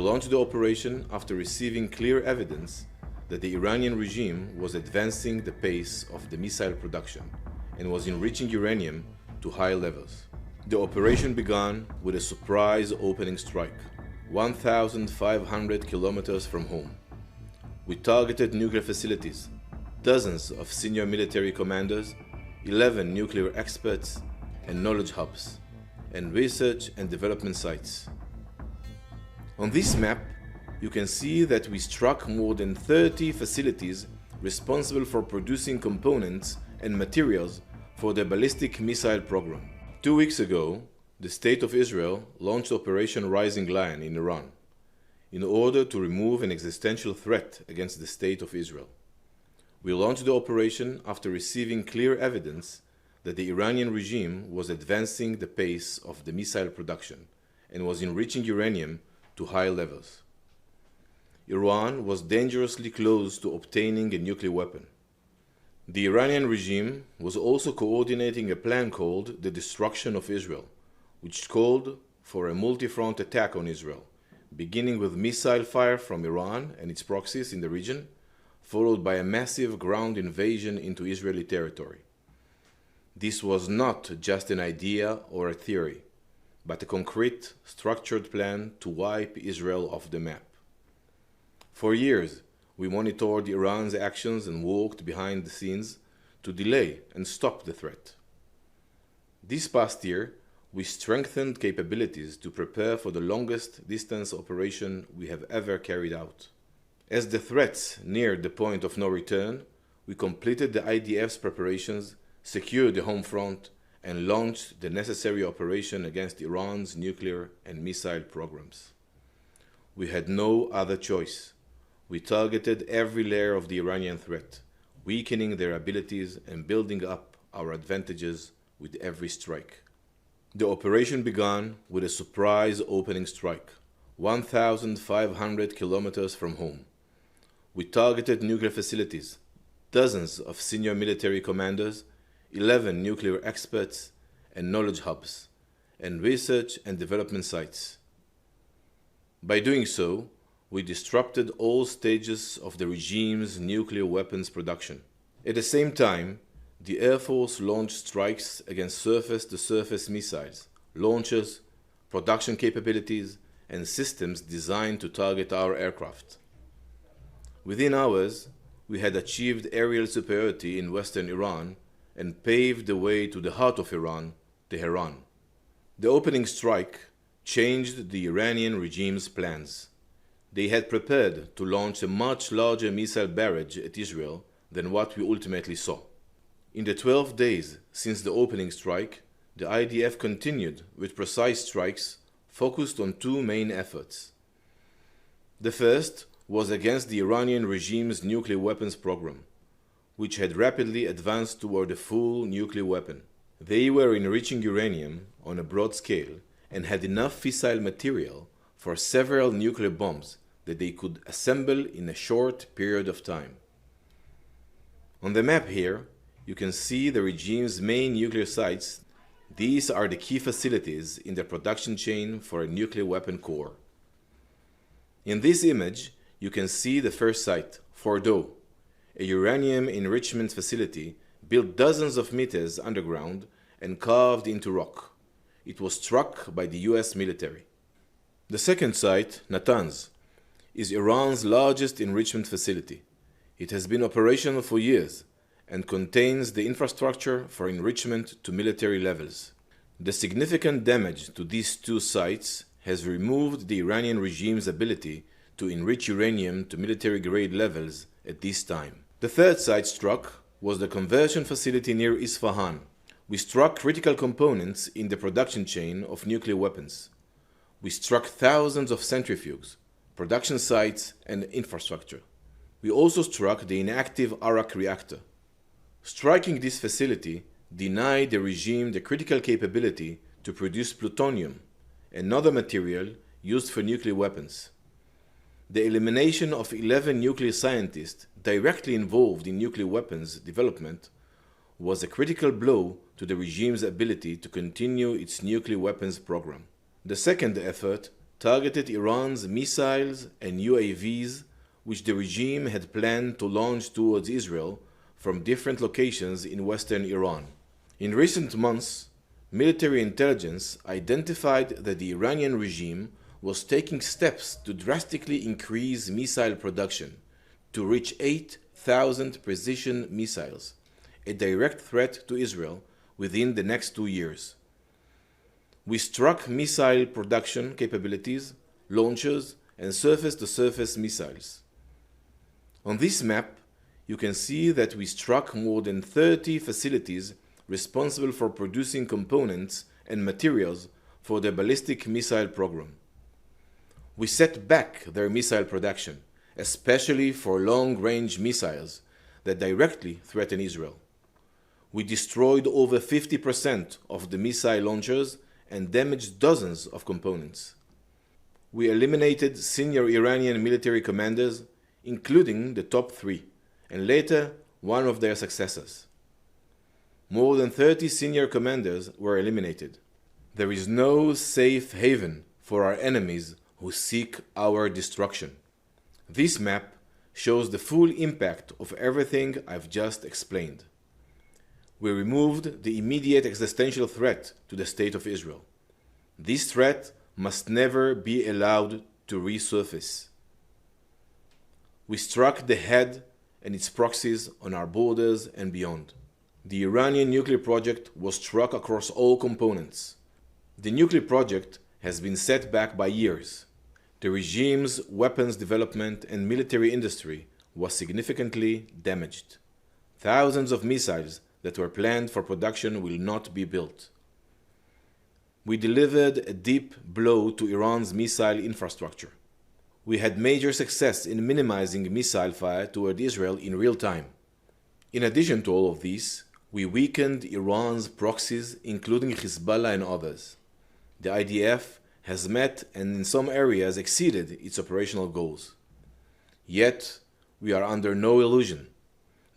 We launched the operation after receiving clear evidence that the Iranian regime was advancing the pace of the missile production and was enriching uranium to high levels. The operation began with a surprise opening strike, 1,500 kilometers from home. We targeted nuclear facilities, dozens of senior military commanders, 11 nuclear experts and knowledge hubs, and research and development sites. On this map, you can see that we struck more than 30 facilities responsible for producing components and materials for the ballistic missile program. 2 weeks ago, the State of Israel launched Operation Rising Lion in Iran in order to remove an existential threat against the State of Israel. We launched the operation after receiving clear evidence that the Iranian regime was advancing the pace of the missile production and was enriching uranium to high levels. Iran was dangerously close to obtaining a nuclear weapon. The Iranian regime was also coordinating a plan called the Destruction of Israel, which called for a multi-front attack on Israel, beginning with missile fire from Iran and its proxies in the region, followed by a massive ground invasion into Israeli territory. This was not just an idea or a theory, but a concrete, structured plan to wipe Israel off the map. For years, we monitored Iran's actions and worked behind the scenes to delay and stop the threat. This past year, we strengthened capabilities to prepare for the longest distance operation we have ever carried out. As the threats neared the point of no return, we completed the IDF's preparations, secured the home front, and launched the necessary operation against Iran's nuclear and missile programs. We had no other choice. We targeted every layer of the Iranian threat, weakening their abilities and building up our advantages with every strike. The operation began with a surprise opening strike, 1,500 kilometers from home. We targeted nuclear facilities, dozens of senior military commanders, 11 nuclear experts and knowledge hubs, and research and development sites. By doing so, we disrupted all stages of the regime's nuclear weapons production. At the same time, the Air Force launched strikes against surface-to-surface missiles, launchers, production capabilities, and systems designed to target our aircraft. Within hours, we had achieved aerial superiority in western Iran and paved the way to the heart of Iran, Tehran. The opening strike changed the Iranian regime's plans. They had prepared to launch a much larger missile barrage at Israel than what we ultimately saw. In the 12 days since the opening strike, the IDF continued with precise strikes focused on two main efforts. The first was against the Iranian regime's nuclear weapons program, which had rapidly advanced toward a full nuclear weapon. They were enriching uranium on a broad scale and had enough fissile material for several nuclear bombs that they could assemble in a short period of time. On the map here, you can see the regime's main nuclear sites. These are the key facilities in the production chain for a nuclear weapon core. In this image, you can see the first site, Fordo, a uranium enrichment facility built dozens of meters underground and carved into rock. It was struck by the US military. The second site, Natanz, is Iran's largest enrichment facility. It has been operational for years and contains the infrastructure for enrichment to military levels. The significant damage to these two sites has removed the Iranian regime's ability to enrich uranium to military-grade levels at this time. The third site struck was the conversion facility near Isfahan. We struck critical components in the production chain of nuclear weapons. We struck thousands of centrifuges, production sites, and infrastructure. We also struck the inactive Arak reactor. Striking this facility denied the regime the critical capability to produce plutonium, another material used for nuclear weapons. The elimination of 11 nuclear scientists directly involved in nuclear weapons development was a critical blow to the regime's ability to continue its nuclear weapons program. The second effort targeted Iran's missiles and UAVs, which the regime had planned to launch towards Israel from different locations in western Iran. In recent months, military intelligence identified that the Iranian regime was taking steps to drastically increase missile production to reach 8,000 precision missiles, a direct threat to Israel within the next 2 years. We struck missile production capabilities, launchers, and surface-to-surface missiles. On this map, you can see that we struck more than 30 facilities responsible for producing components and materials for the ballistic missile program. We set back their missile production, especially for long-range missiles that directly threaten Israel. We destroyed over 50% of the missile launchers and damaged dozens of components. We eliminated senior Iranian military commanders, including the top 3, and later one of their successors. More than 30 senior commanders were eliminated. There is no safe haven for our enemies who seek our destruction. This map shows the full impact of everything I've just explained. We removed the immediate existential threat to the state of Israel. This threat must never be allowed to resurface. We struck the head and its proxies on our borders and beyond. The Iranian nuclear project was struck across all components. The nuclear project has been set back by years. The regime's weapons development and military industry was significantly damaged. Thousands of missiles that were planned for production will not be built. We delivered a deep blow to Iran's missile infrastructure. We had major success in minimizing missile fire toward Israel in real time. In addition to all of this, we weakened Iran's proxies, including Hezbollah and others. The IDF has met and in some areas exceeded its operational goals. Yet, we are under no illusion.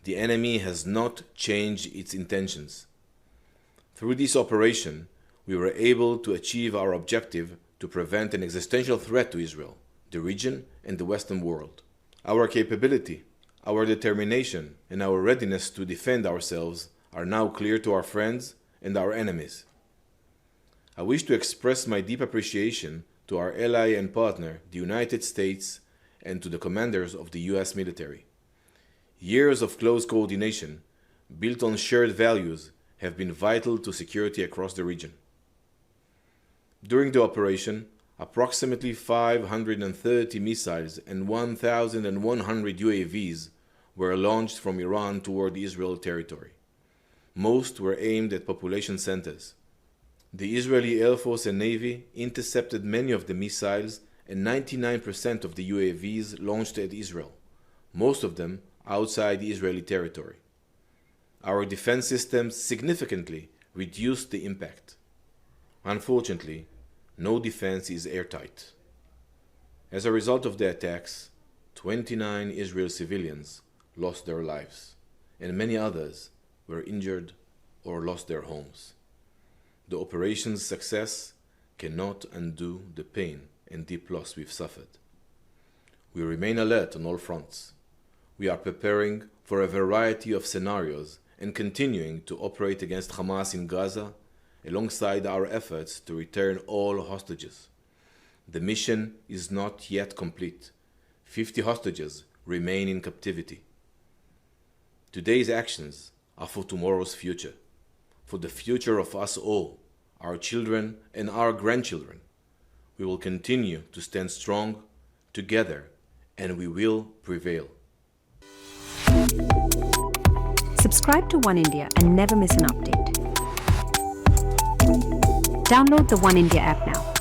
The enemy has not changed its intentions. Through this operation, we were able to achieve our objective to prevent an existential threat to Israel, the region, and the Western world. Our capability, our determination, and our readiness to defend ourselves are now clear to our friends and our enemies. I wish to express my deep appreciation to our ally and partner, the United States, and to the commanders of the US military. Years of close coordination, built on shared values, have been vital to security across the region. During the operation, approximately 530 missiles and 1,100 UAVs were launched from Iran toward Israel territory. Most were aimed at population centers. The Israeli Air Force and Navy intercepted many of the missiles and 99% of the UAVs launched at Israel, most of them outside the Israeli territory. Our defense systems significantly reduced the impact. Unfortunately, no defense is airtight. As a result of the attacks, 29 Israeli civilians lost their lives, and many others were injured or lost their homes. The operation's success cannot undo the pain and deep loss we've suffered. We remain alert on all fronts. We are preparing for a variety of scenarios and continuing to operate against Hamas in Gaza alongside our efforts to return all hostages. The mission is not yet complete. 50 hostages remain in captivity. Today's actions are for tomorrow's future, for the future of us all, our children and our grandchildren. We will continue to stand strong together, and we will prevail. Subscribe to One India and never miss an update. Download the One India app now.